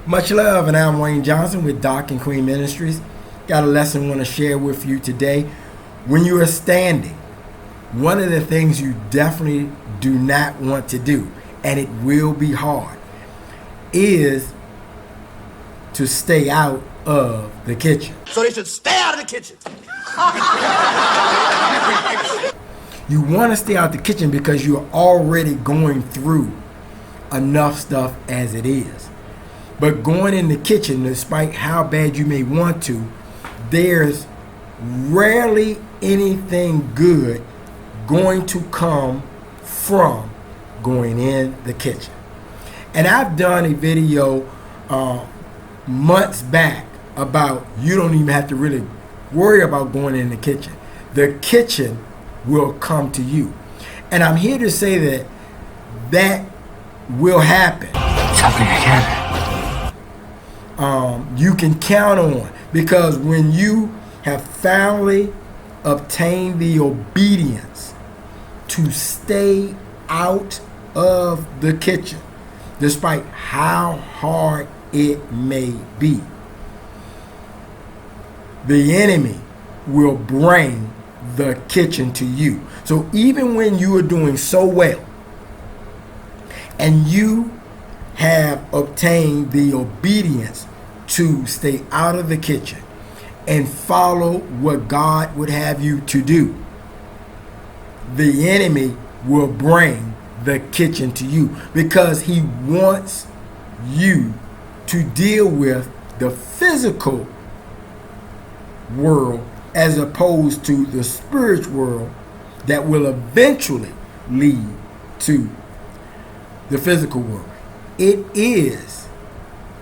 Much love, and I'm Wayne Johnson with Doc and Queen Ministries. Got a lesson I want to share with you today. When you are standing, one of the things you definitely do not want to do, and it will be hard, is to stay out of the kitchen. So they should stay out of the kitchen. You want to stay out the kitchen because you're already going through enough stuff as it is. But going in the kitchen, despite how bad you may want to, there's rarely anything good going to come from going in the kitchen. And I've done a video months back about you don't even have to really worry about going in the kitchen. The kitchen will come to you. And I'm here to say that that will happen. Something again. You can count on, because when you have finally obtained the obedience to stay out of the kitchen, despite how hard it may be, the enemy will bring the kitchen to you. So even when you are doing so well and you have obtained the obedience to stay out of the kitchen and follow what God would have you to do, the enemy will bring the kitchen to you, because he wants you to deal with the physical world as opposed to the spiritual world that will eventually lead to the physical world. It is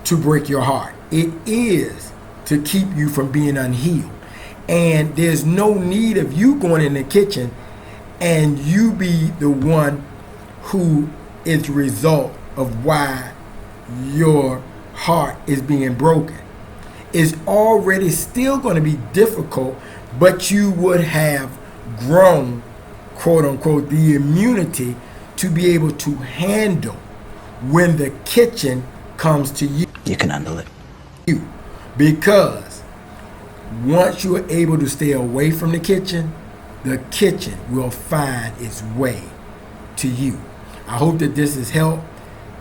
to break your heart. It is to keep you from being unhealed. And there's no need of you going in the kitchen and you be the one who is the result of why your heart is being broken. It's already still going to be difficult, but you would have grown, quote unquote, the immunity to be able to handle when the kitchen comes to you. You can handle it. Because once you are able to stay away from the kitchen will find its way to you. I hope that this has helped.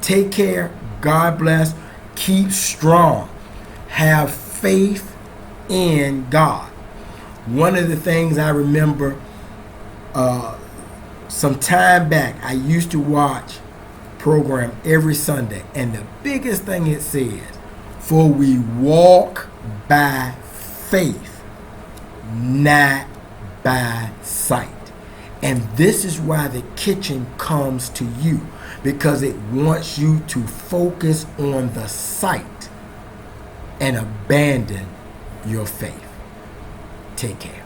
Take care. God bless. Keep strong. Have faith in God. One of the things I remember some time back, I used to watch a program every Sunday, and the biggest thing it says, for we walk by faith, not by sight. And this is why the kitchen comes to you, because it wants you to focus on the sight and abandon your faith. Take care.